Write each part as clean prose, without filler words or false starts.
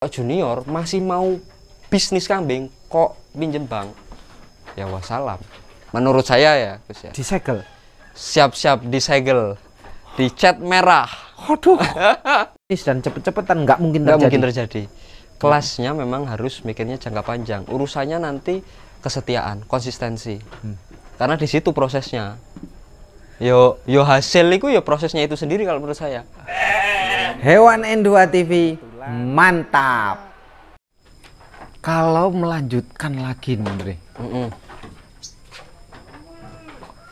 junior masih mau bisnis kambing kok pinjem bank, ya wassalam. Menurut saya ya, Gus ya. Disegel. Siap-siap disegel, dicat merah. Waduh. Dan cepet-cepetan nggak mungkin Nggak terjadi. mungkin terjadi. Kelasnya memang harus mikirnya jangka panjang. Urusannya nanti kesetiaan, konsistensi. Karena di situ prosesnya. Yo hasil itu ya prosesnya itu sendiri kalau menurut saya. Hewan N2 TV mantap. Kalau melanjutkan lagi nih, Andre.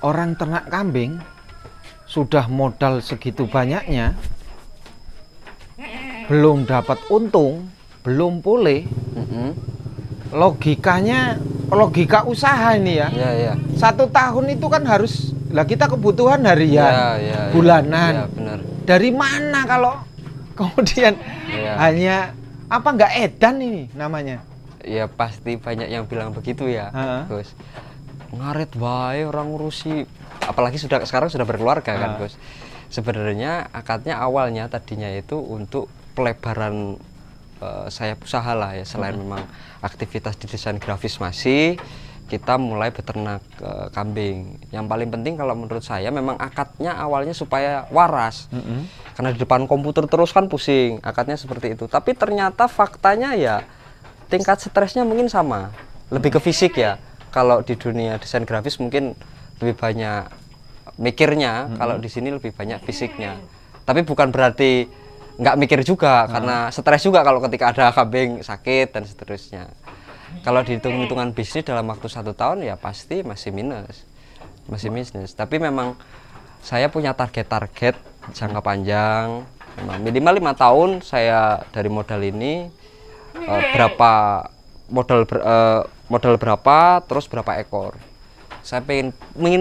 Orang ternak kambing sudah modal segitu banyaknya, belum dapat untung, belum pulih. Logikanya, logika usaha ini ya. Iya. 1 tahun itu kan harus, lah kita kebutuhan harian, bulanan. Ya, benar. Dari mana kalau kemudian hanya apa nggak edan ini namanya? Ya pasti banyak yang bilang begitu ya, Gus. Ngaret bae orang ngurusi, apalagi sekarang sudah berkeluarga kan, Gus. Sebenarnya akadnya awalnya tadinya itu untuk pelebaran sayap usaha lah ya, selain memang aktivitas di desain grafis masih, kita mulai beternak kambing. Yang paling penting kalau menurut saya memang akadnya awalnya supaya waras. Karena di depan komputer terus kan pusing, akadnya seperti itu. Tapi ternyata faktanya ya tingkat stresnya mungkin sama, lebih ke fisik ya. Kalau di dunia desain grafis mungkin lebih banyak mikirnya, kalau di sini lebih banyak fisiknya. Tapi bukan berarti nggak mikir juga, karena stres juga kalau ketika ada kambing sakit dan seterusnya. Kalau dihitung-hitungan bisnis dalam waktu 1 tahun ya pasti masih minus, tapi memang saya punya target-target jangka panjang. Minimal 5 tahun saya dari modal ini berapa modal berapa, terus berapa ekor. Saya pengen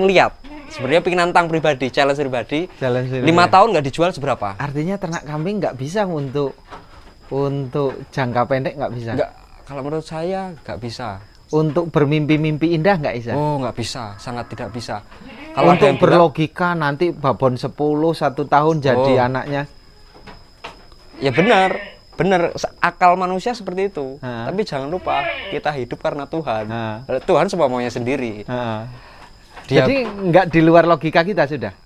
lihat, sebenarnya pengen nantang pribadi, challenge pribadi. 5 tahun nggak dijual seberapa. Artinya ternak kambing nggak bisa untuk jangka pendek, nggak bisa. Nggak, kalau menurut saya nggak bisa. Untuk bermimpi-mimpi indah nggak bisa. Oh, nggak bisa, sangat tidak bisa. Kalau untuk berlogika nanti babon 10 1 tahun jadi anaknya. Ya benar, akal manusia seperti itu. Tapi jangan lupa kita hidup karena Tuhan. Tuhan semua maunya sendiri. Jadi nggak di luar logika kita sudah.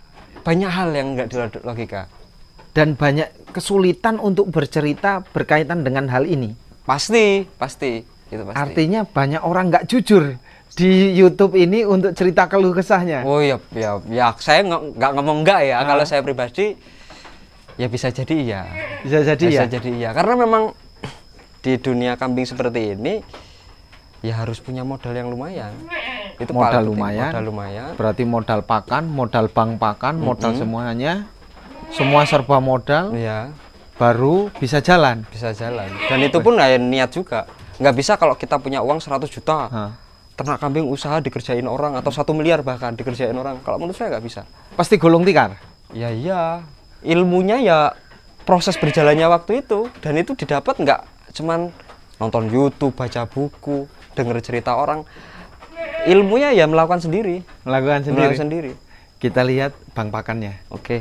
Banyak hal yang nggak di luar logika. Dan banyak kesulitan untuk bercerita berkaitan dengan hal ini. Pasti. Itu pasti. Artinya banyak orang nggak jujur di YouTube ini untuk cerita keluh kesahnya. Oh ya, saya nggak ngomong nggak ya. Kalau saya pribadi, ya bisa jadi iya. Bisa jadi iya. Karena memang di dunia kambing seperti ini, ya harus punya modal yang lumayan. Itu modal lumayan. Berarti modal pakan, modal bank pakan, modal semuanya, semua serba modal. Ya. Baru bisa jalan. Dan itu pun niat juga. Nggak bisa kalau kita punya uang 100 juta. Ternak kambing usaha dikerjain orang, atau 1 miliar bahkan dikerjain orang. Kalau menurut saya nggak bisa. Pasti gulung tikar. Ya iya. Ilmunya ya proses berjalannya waktu itu. Dan itu didapat nggak cuman nonton YouTube, baca buku, denger cerita orang. Ilmunya ya melakukan sendiri. Melakukan sendiri. Kita lihat bank pakannya. Oke.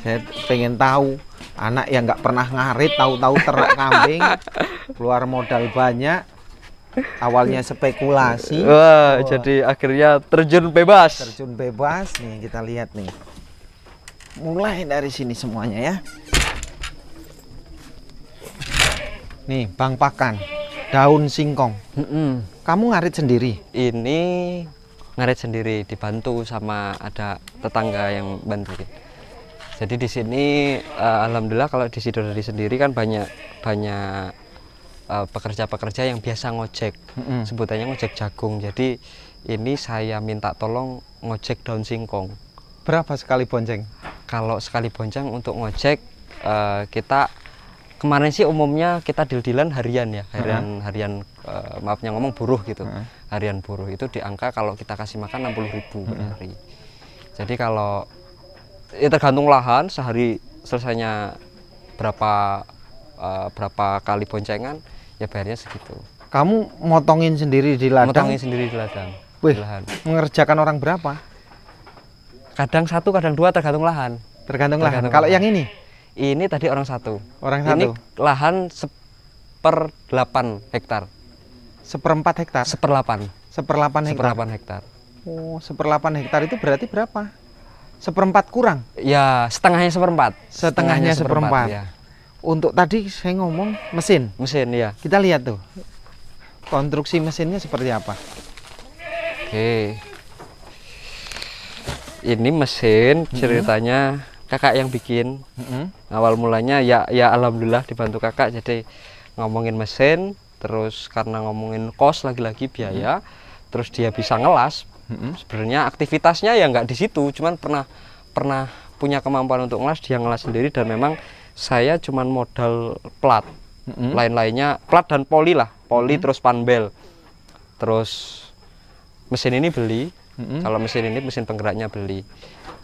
Saya pengen tahu anak yang nggak pernah ngarit, tahu-tahu ternak kambing, keluar modal banyak, awalnya spekulasi. Wah, jadi akhirnya terjun bebas. Nih kita lihat nih. Mulai dari sini semuanya ya. Nih bank pakan, daun singkong. Kamu ngarit sendiri? Ini ngarit sendiri, dibantu sama ada tetangga yang bantu. Jadi di sini alhamdulillah kalau di Sidodadi sendiri kan banyak pekerja-pekerja yang biasa ngojek, sebutannya ngojek jagung. Jadi ini saya minta tolong ngojek daun singkong. Berapa sekali bonceng? Kalau sekali bonceng untuk ngojek kita kemarin sih umumnya kita deal-dealan harian ya, harian maafnya ngomong buruh gitu. Harian buruh itu di angka kalau kita kasih makan 60.000 per hari. Jadi kalau ya tergantung lahan, sehari selesainya berapa kali boncengan, ya bayarnya segitu. Kamu motongin sendiri di ladang? Motongin sendiri di ladang. Wih, mengerjakan orang berapa? Kadang 1, kadang 2, tergantung lahan. Tergantung lahan. Kalau yang ini? Ini tadi orang satu. Orang Ini satu. lahan 1/8 hektar. 1/4 hektar. 1/8. 1/8 hektar. 1/8 hektar. Oh, 1/8 hektar itu berarti berapa? 1/4 kurang. Ya, setengahnya 1/4. Setengahnya 1/4. Ya. Untuk tadi saya ngomong mesin. Mesin ya. Kita lihat tuh. Konstruksi mesinnya seperti apa? Oke. Ini mesin ceritanya kakak yang bikin. Awal mulanya ya alhamdulillah dibantu kakak, jadi ngomongin mesin, terus karena ngomongin kos lagi-lagi biaya, terus dia bisa ngelas. Sebenarnya aktivitasnya ya nggak di situ, cuman pernah punya kemampuan untuk ngelas, dia ngelas sendiri, dan memang saya cuman modal plat. Lain-lainnya plat dan poli lah, poli terus panbel. Terus mesin ini beli. Kalau mesin ini mesin penggeraknya beli.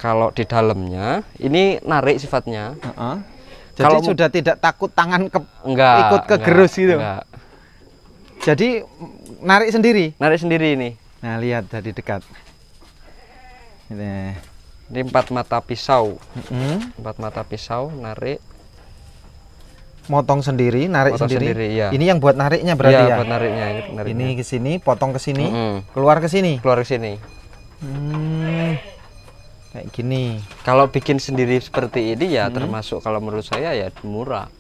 Kalau di dalamnya ini narik sifatnya. Jadi kalau sudah tidak takut tangan ikut ke gerus gitu. Enggak. Jadi narik sendiri. Narik sendiri ini. Nah, lihat dari dekat. Ini 4 mata pisau. 4 mata pisau narik. Motong sendiri, narik sendiri. Iya. Ini yang buat nariknya berarti ya? Buat nariknya. Ini ke sini, potong ke sini, keluar ke sini. Keluar ke sini. Kayak gini. Kalau bikin sendiri seperti ini ya termasuk kalau menurut saya ya murah.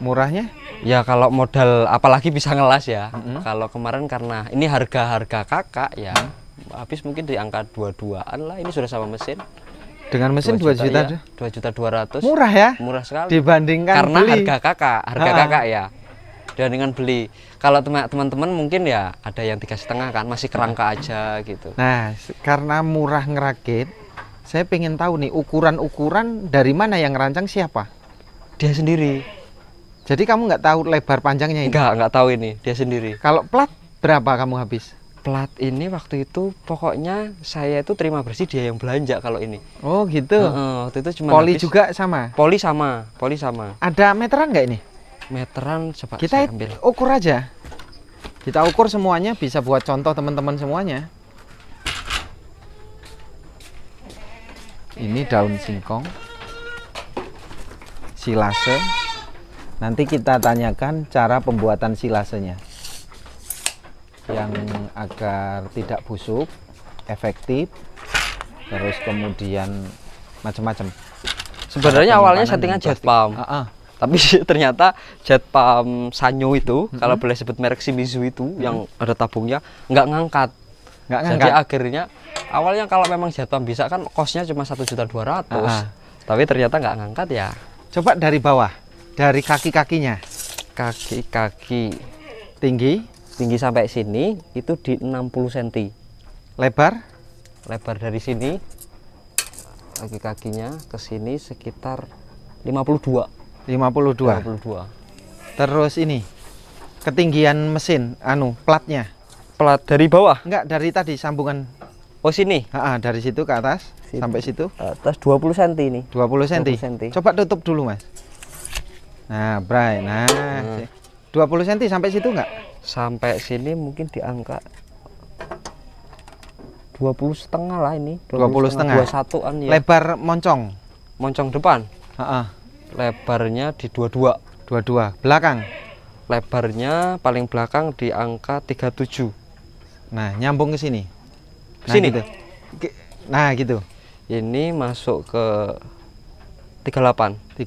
Murahnya? Ya kalau modal apalagi bisa ngelas ya. Kalau kemarin karena ini harga kakak ya habis mungkin di angka 22-an lah. Ini sudah sama mesin. Dengan mesin 2 juta, ya, 2.200.000. Murah ya? Murah sekali. Dibandingkan karena beli. harga kakak ya. Dibandingkan beli. Kalau teman-teman mungkin ya ada yang 3,5 kan, masih kerangka aja gitu. Nah, karena murah ngerakit, saya pengen tahu nih ukuran-ukuran dari mana yang ngerancang siapa? Dia sendiri. Jadi kamu nggak tahu lebar panjangnya ini? Nggak tahu ini, dia sendiri. Kalau plat berapa kamu habis? Plat ini waktu itu pokoknya saya itu terima bersih, dia yang belanja kalau ini. Oh gitu. Waktu itu cuma poli juga sama. Poli sama. Ada meteran nggak ini? Meteran coba kita saya ambil. Ukur aja. Kita ukur semuanya, bisa buat contoh teman-teman semuanya. Ini daun singkong, silase. Nanti kita tanyakan cara pembuatan silasenya yang agar tidak busuk, efektif, terus kemudian macam-macam. Sebenarnya awalnya settingan jet pump, tapi ternyata jet pump Sanyo itu, kalau boleh sebut merek Shimizu itu, yang ada tabungnya nggak ngangkat. Jadi akhirnya awalnya kalau memang jet pump bisa kan kosnya cuma 1.200.000, tapi ternyata nggak ngangkat ya. Coba dari bawah, dari kaki-kakinya. Kaki-kaki tinggi sampai sini itu di 60 cm. Lebar dari sini kaki-kakinya ke sini sekitar 52. Terus ini ketinggian mesin platnya. Plat dari bawah? Enggak, dari tadi sambungan. Oh sini? Dari situ ke atas sampai situ. Atas 20 cm ini. 20 cm. Coba tutup dulu, Mas. Nah, Bray. 20 cm sampai situ enggak? Sampai sini mungkin di angka 20,5 lah ini. 20,5. 21-an ya. Lebar moncong depan. Lebarnya di 22. Belakang. Lebarnya paling belakang di angka 37. Nah, nyambung ke sini. Sini. Gitu. Nah, gitu. Ini masuk ke 38.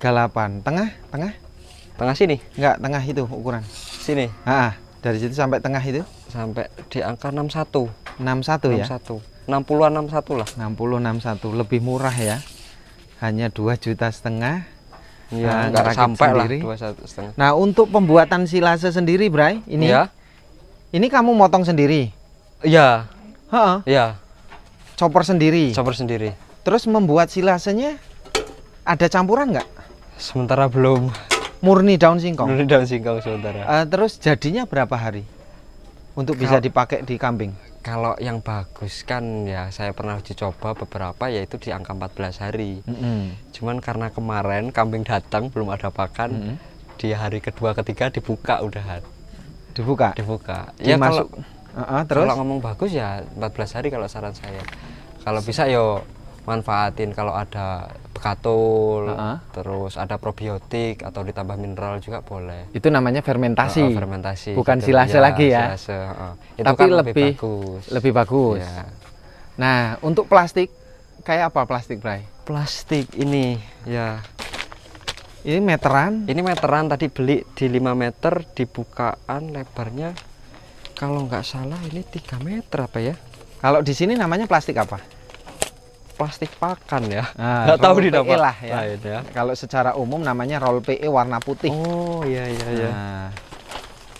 Tengah Sini? Enggak, tengah itu ukuran. Sini. Dari situ sampai tengah itu? Sampai di angka 61. 61 ya? 60-an 61 lah. 60-61, lebih murah ya. Hanya 2,5 juta. Ya, enggak sampai sendiri lah 2,5. Nah, untuk pembuatan silase sendiri, Bray, ini ya. Ini kamu motong sendiri? Iya. Iya. Chopper sendiri? Chopper sendiri. Terus membuat silasenya ada campuran nggak? Sementara belum. Murni daun singkong? Murni daun singkong sementara. Terus jadinya berapa hari untuk bisa dipakai di kambing? Kalau yang bagus kan ya saya pernah uji coba beberapa, yaitu di angka 14 hari. Cuman karena kemarin kambing datang belum ada pakan, di hari kedua ketiga dibuka udahan. Dibuka. Ya terus kalau ngomong bagus ya 14 hari kalau saran saya. Kalau bisa yo manfaatin kalau ada Bekatul, terus ada probiotik atau ditambah mineral juga boleh. Itu namanya fermentasi. Fermentasi. Bukan silase lagi ya. Silase, itu tapi kan lebih bagus. Lebih bagus. Ya. Nah, untuk plastik kayak apa plastik, Bray? Plastik ini ya. Ini meteran. Ini meteran, tadi beli di 5 meter, dibukaan lebarnya kalau nggak salah ini 3 meter apa ya? Kalau di sini namanya plastik apa? Plastik pakan ya. Nah, nggak tahu di PE lah ya. lain ya. Kalau secara umum namanya roll PE warna putih. Oh iya iya iya. Nah,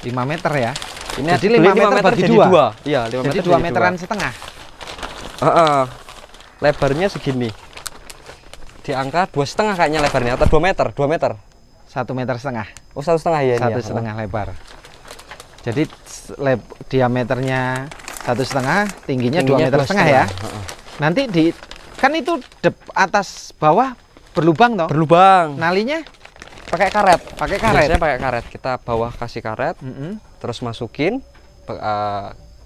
5 meter ya. Ini jadi 5 meter bagi jadi 2. Iya, 5 jadi meter 2 meteran setengah. Lebarnya segini. Di angka 2,5 kayaknya lebarnya atau 2 meter? 2 meter. 1,5 meter. Oh, 1,5 ya ini. 1,5 lebar. Jadi diameternya 1,5, tingginya 2,5 meter ya. Nanti kan itu atas bawah berlubang toh? Berlubang. Nalinya pakai karet. Pakai karet. Biasanya pakai karet. Kita bawah kasih karet. Terus masukin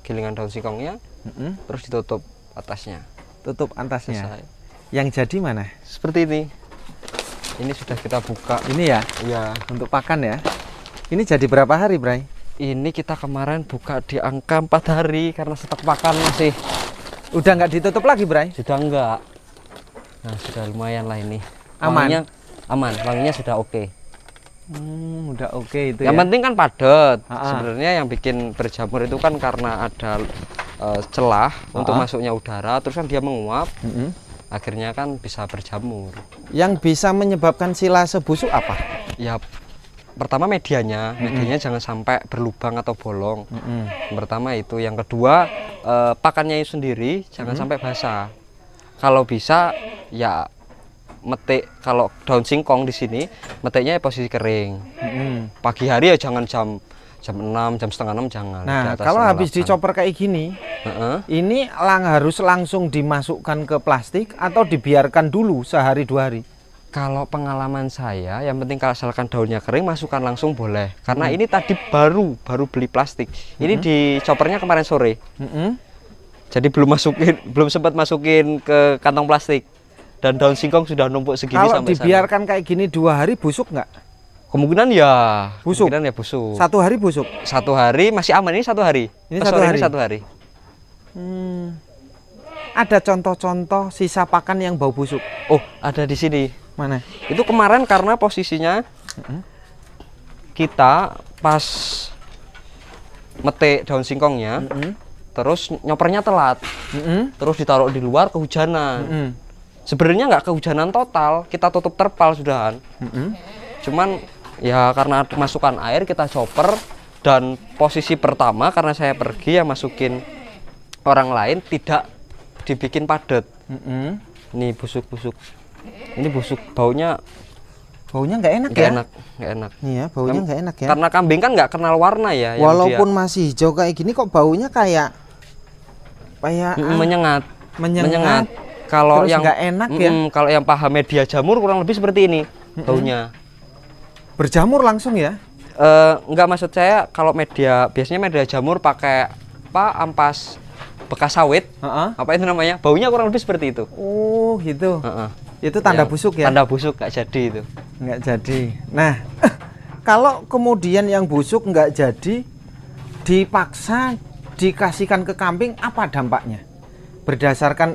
gilingan daun singkongnya. Terus ditutup atasnya. Tutup atasnya. Selesai. Yang jadi mana? Seperti ini. Ini sudah kita buka. Ini ya? Iya. Untuk pakan ya. Ini jadi berapa hari, Bray? Ini kita kemarin buka di angka 4 hari karena stok pakan masih. Udah nggak ditutup lagi, Bray? Sudah enggak. Nah, sudah lumayan lah ini. Aman. Wanginya aman, wanginya sudah oke. Udah oke itu yang ya. penting kan padat. Sebenarnya yang bikin berjamur itu kan karena ada celah untuk masuknya udara, terus kan dia menguap. Akhirnya kan bisa berjamur. Yang bisa menyebabkan silase busuk apa? Ya pertama medianya jangan sampai berlubang atau bolong. Pertama itu, yang kedua pakannya sendiri jangan sampai basah. Kalau bisa ya metik, kalau daun singkong di sini metiknya posisi kering. Pagi hari ya jangan jam 6, jam setengah 6 jangan. Nah, kalau habis dicoper kayak gini, ini harus langsung dimasukkan ke plastik atau dibiarkan dulu sehari 2 hari? Kalau pengalaman saya, yang penting kalau asalkan daunnya kering, masukkan langsung boleh. Karena ini tadi baru beli plastik. Ini dicopernya kemarin sore. Jadi belum sempat masukin ke kantong plastik. Dan daun singkong sudah numpuk segini sampai sana. Kalau dibiarkan kayak gini 2 hari busuk nggak? Kemungkinan ya busuk. Kemungkinan ya busuk. 1 hari busuk. 1 hari masih aman, ini 1 hari. Ini 1 hari. Ini 1 hari. Ada contoh-contoh sisa pakan yang bau busuk? Oh, ada di sini. Mana? Itu kemarin karena posisinya kita pas metik daun singkongnya, terus nyopernya telat, terus ditaruh di luar, kehujanan. Sebenarnya nggak kehujanan total, kita tutup terpal sudahan. Cuman ya karena masukan air kita chopper, dan posisi pertama karena saya pergi yang masukin orang lain tidak dibikin padat. Nih busuk-busuk. Ini busuk, baunya nggak enak ya? Nggak enak. Iya, baunya nggak enak ya. Karena kambing kan nggak kenal warna ya. Walaupun masih hijau kayak gini kok baunya kayak menyengat. Kalau yang nggak enak ya. Kalau yang paham media jamur kurang lebih seperti ini baunya. Berjamur langsung ya? Enggak, maksud saya kalau biasanya media jamur pakai ampas bekas sawit, apa itu namanya? Baunya kurang lebih seperti itu. Oh gitu. Itu tanda busuk ya? Tanda busuk, nggak jadi itu. Nggak jadi. Nah, kalau kemudian yang busuk nggak jadi, dipaksa dikasihkan ke kambing, apa dampaknya? Berdasarkan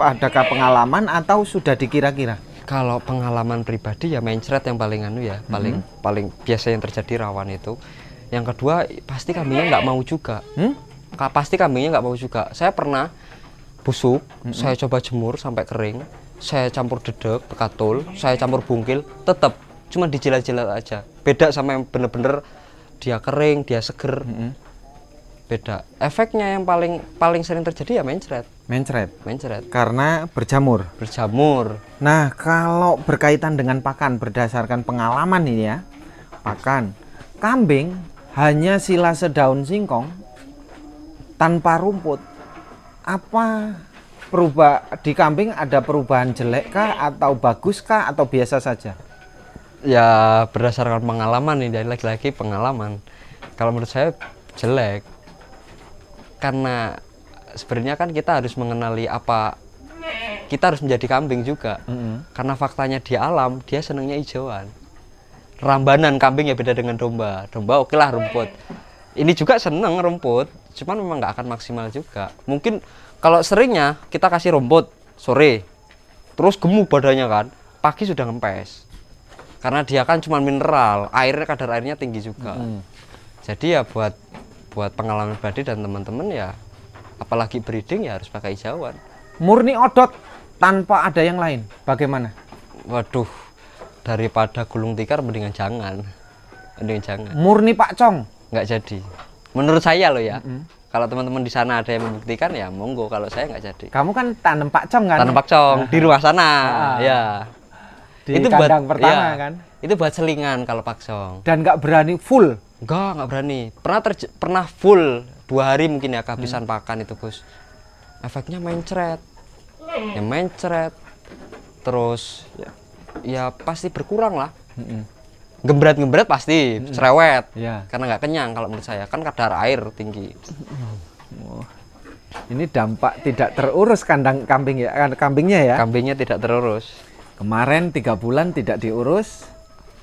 adakah pengalaman atau sudah dikira-kira? Kalau pengalaman pribadi ya mencret yang paling paling biasa yang terjadi rawan itu. Yang kedua pasti kambingnya nggak mau juga. Pasti kambingnya nggak mau juga. Saya pernah busuk, saya coba jemur sampai kering, saya campur dedek, bekatul, saya campur bungkil, tetap cuma dijilat-jilat aja. Beda sama yang bener-bener dia kering, dia seger. Beda. Efeknya yang paling sering terjadi ya mencret. Karena berjamur. Nah, kalau berkaitan dengan pakan, berdasarkan pengalaman ini ya, pakan kambing hanya silase daun singkong tanpa rumput. Apa di kambing ada perubahan jelek kah atau bagus kah atau biasa saja? Ya berdasarkan pengalaman nih, dari lagi-lagi pengalaman. Kalau menurut saya jelek. Karena sebenarnya kan kita harus mengenali apa kita harus menjadi kambing juga. Karena faktanya di alam dia senangnya hijauan. Rambanan kambing ya beda dengan domba. Domba oke lah rumput. Ini juga seneng rumput, cuman memang nggak akan maksimal juga. Mungkin kalau seringnya kita kasih rumput sore, terus gemuk badannya kan, pagi sudah ngempes. Karena dia kan cuma mineral, kadar airnya tinggi juga. Jadi ya buat pengalaman pribadi dan teman-teman ya, apalagi breeding ya harus pakai hijauan. Murni odot tanpa ada yang lain, bagaimana? Waduh, daripada gulung tikar mendingan jangan. Murni pakcong? Nggak jadi. Menurut saya loh ya. Kalau teman-teman di sana ada yang membuktikan ya monggo, kalau saya nggak jadi. Kamu kan tanam pakcong kan? Tanam pakcong di rumah sana, ya. Di itu kandang pertama ya, kan? Itu buat selingan kalau pakcong. Dan nggak berani full? Nggak berani. Pernah full 2 hari mungkin ya kehabisan pakan itu Gus. Efeknya mencret. Ya mencret. Terus ya pasti berkurang lah. Gembret pasti, cerewet, karena nggak kenyang kalau menurut saya, kan kadar air tinggi. Ini dampak tidak terurus kandang kambing ya, kambingnya ya? Kambingnya tidak terurus. Kemarin 3 bulan tidak diurus,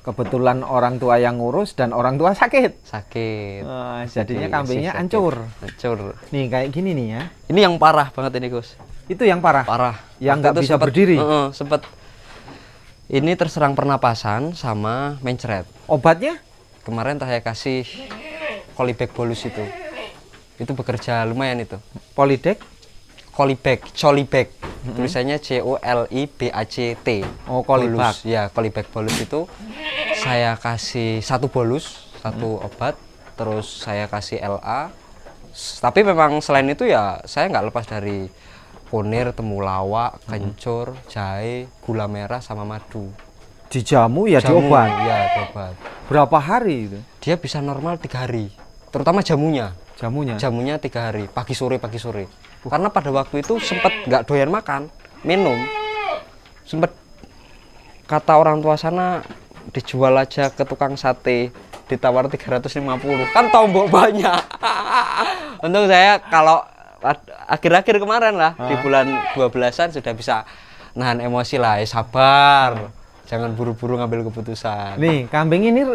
kebetulan orang tua yang ngurus dan orang tua sakit. Jadinya kambingnya hancur. Nih kayak gini nih ya. Ini yang parah banget ini Gus. Itu yang parah? Parah. Yang nggak bisa berdiri? Sempet. Ini terserang pernapasan sama mencret. Obatnya? Kemarin saya kasih Colibag bolus itu. Itu bekerja lumayan itu. Colibag. Tulisannya COLIBACT. Oh, Colibag. Ya, Colibag bolus itu saya kasih 1 bolus, 1 obat, terus saya kasih LA. Tapi memang selain itu ya saya nggak lepas dari kunir, temulawak, kencur, jahe, gula merah, sama madu. Dijamu ya diobat? Ya diobat. Berapa hari itu? Dia bisa normal 3 hari. Terutama jamunya. Jamunya 3 hari, pagi sore. Karena pada waktu itu sempat nggak doyan makan, minum. Sempat kata orang tua sana dijual aja ke tukang sate, ditawar 350. Kan tombok banyak. Untung saya kalau akhir-akhir kemarin lah, di bulan 12-an sudah bisa nahan emosi lah, sabar, jangan buru-buru ngambil keputusan. Nih, kambing ini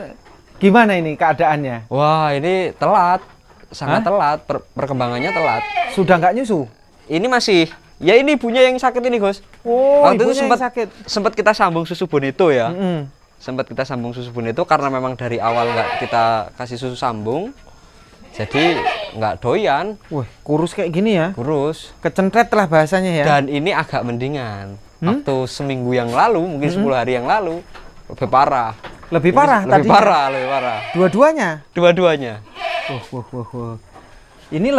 gimana ini keadaannya? Wah, ini telat, sangat telat, perkembangannya telat. Sudah nggak nyusu? Ini masih, ya ini ibunya yang sakit ini Gus. Oh, waktu itu sakit. Sempat kita sambung susu bonito ya. Sempat kita sambung susu bonito karena memang dari awal nggak kita kasih susu sambung. Jadi nggak doyan. Wah, kurus kayak gini ya? Kurus. Kecentret lah bahasanya ya? Dan ini agak mendingan. Waktu seminggu yang lalu, mungkin 10 hari yang lalu, lebih parah. Lebih parah tadi? Lebih parah. Dua-duanya? Dua-duanya. Ini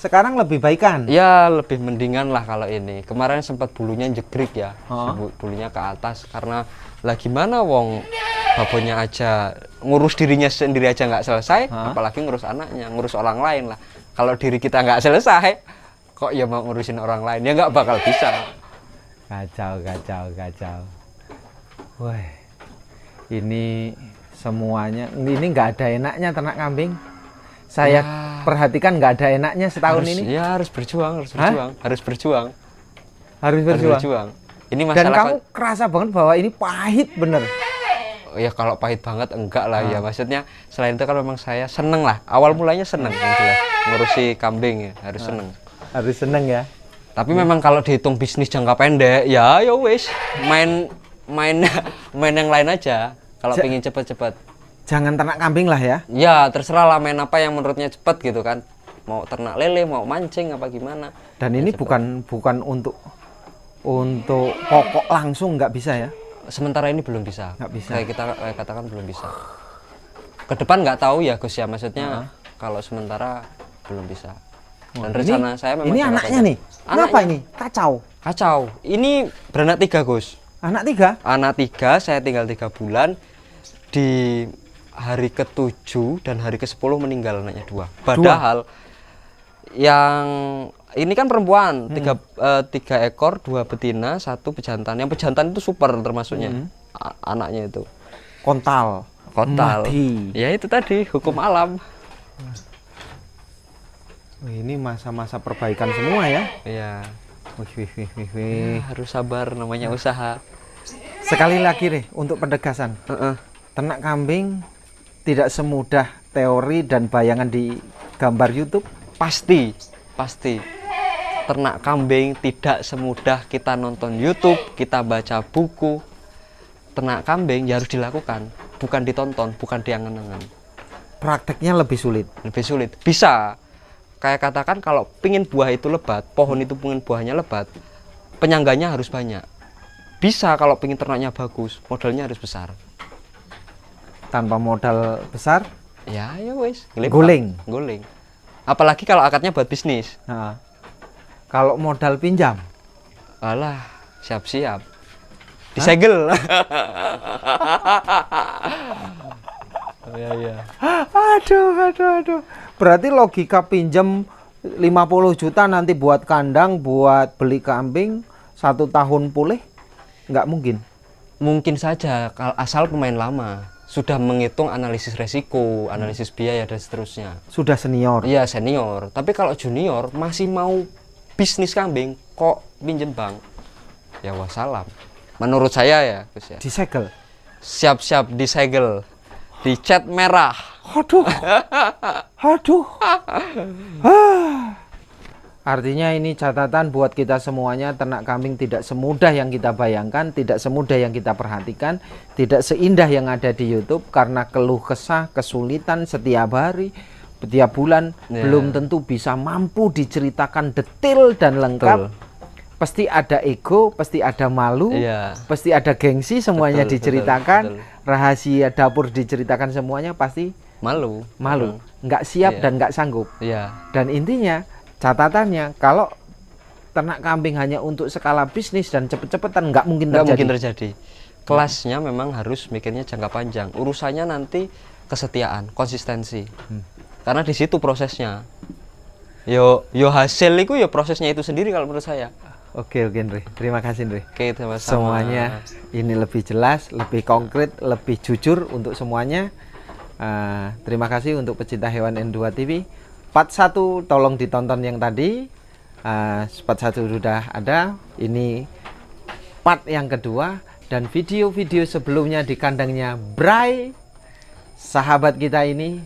sekarang lebih baikan? Ya, lebih mendingan lah kalau ini. Kemarin sempat bulunya jegrik ya. Bulunya ke atas. Karena lah gimana wong babonya aja ngurus dirinya sendiri aja nggak selesai, apalagi ngurus anaknya, ngurus orang lain lah. Kalau diri kita nggak selesai, kok ya mau ngurusin orang lain, ya nggak bakal bisa. Kacau. Wah, ini semuanya, ini nggak ada enaknya ternak kambing. Saya perhatikan nggak ada enaknya setahun ini. Ya harus berjuang. Harus berjuang. Ini masalah. Dan kamu kerasa banget bahwa ini pahit bener. Ya kalau pahit banget enggak lah ya, maksudnya selain itu kan memang saya seneng lah, awal mulanya seneng yang jelas ngurusi kambing ya, harus seneng ya. Tapi memang kalau dihitung bisnis jangka pendek ya wis main yang lain aja kalau pengen cepet-cepet. Jangan ternak kambing lah ya. Ya terserah lah, main apa yang menurutnya cepet gitu kan, mau ternak lele, mau mancing apa gimana. Dan ini bukan untuk pokok langsung, nggak bisa ya. Sementara ini belum bisa. Nggak bisa. Kayak kita katakan belum bisa. Ke depan nggak tahu ya Gus ya, maksudnya kalau sementara belum bisa. Dan rencana saya memang ini anaknya nih. Kenapa ini? Kacau. Ini beranak 3 Gus. Anak 3? Anak 3, saya tinggal 3 bulan. Di hari ke-7 dan hari ke-10 meninggal anaknya 2. Padahal yang ini kan perempuan, 3 ekor, 2 betina, 1 pejantan. Yang pejantan itu super termasuknya, anaknya itu. Kontal. Mati. Ya itu tadi, hukum alam. Ini masa-masa perbaikan semua ya? Iya. Harus sabar, namanya usaha. Sekali lagi deh untuk penegasan. Ternak kambing tidak semudah teori dan bayangan di gambar YouTube. Pasti. Ternak kambing tidak semudah kita nonton YouTube, kita baca buku. Ternak kambing ya harus dilakukan, bukan ditonton, bukan diangan-angan. Prakteknya lebih sulit. Bisa. Kayak katakan kalau pingin buah itu lebat, pohon itu pingin buahnya lebat, penyangganya harus banyak. Bisa kalau pingin ternaknya bagus, modalnya harus besar. Tanpa modal besar? Ya wes. Guling. Apalagi kalau akadnya buat bisnis. Nah, kalau modal pinjam? Alah, siap-siap. Disegel. Ya. Aduh. Berarti logika pinjam 50 juta nanti buat kandang, buat beli kambing 1 tahun pulih? Nggak mungkin. Mungkin saja asal pemain lama sudah menghitung analisis resiko, analisis biaya dan seterusnya. Sudah senior. Iya, senior. Tapi kalau junior masih mau bisnis kambing kok pinjem bank, ya wassalam. Menurut saya ya, Gus ya. Disegel. Siap-siap disegel. Dicat merah. Aduh. Artinya ini catatan buat kita semuanya, ternak kambing tidak semudah yang kita bayangkan, tidak semudah yang kita perhatikan, tidak seindah yang ada di YouTube, karena keluh kesah, kesulitan setiap hari, setiap bulan, belum tentu bisa mampu diceritakan detail dan lengkap. Pasti ada ego, pasti ada malu, pasti ada gengsi, semuanya diceritakan, rahasia dapur diceritakan semuanya, pasti malu. Nggak siap dan nggak sanggup. Dan intinya, catatannya, kalau ternak kambing hanya untuk skala bisnis dan cepet-cepetan nggak mungkin terjadi. Kelasnya memang harus mikirnya jangka panjang. Urusannya nanti kesetiaan, konsistensi. Karena di situ prosesnya. Yo hasil itu yo prosesnya itu sendiri kalau menurut saya. Oke Ndre, terima kasih Ndre. Oke, sama-sama. Semuanya ini lebih jelas, lebih konkret, lebih jujur untuk semuanya. Terima kasih untuk pecinta hewan N2 TV. Part 1 tolong ditonton yang tadi. Part 1 sudah ada. Ini part yang kedua, dan video-video sebelumnya di kandangnya Bray, sahabat kita ini,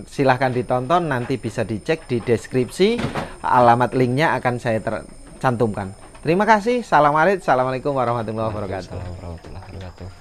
silahkan ditonton. Nanti bisa dicek di deskripsi, alamat linknya akan saya cantumkan. Terima kasih. Salam arit. Assalamualaikum warahmatullahi wabarakatuh.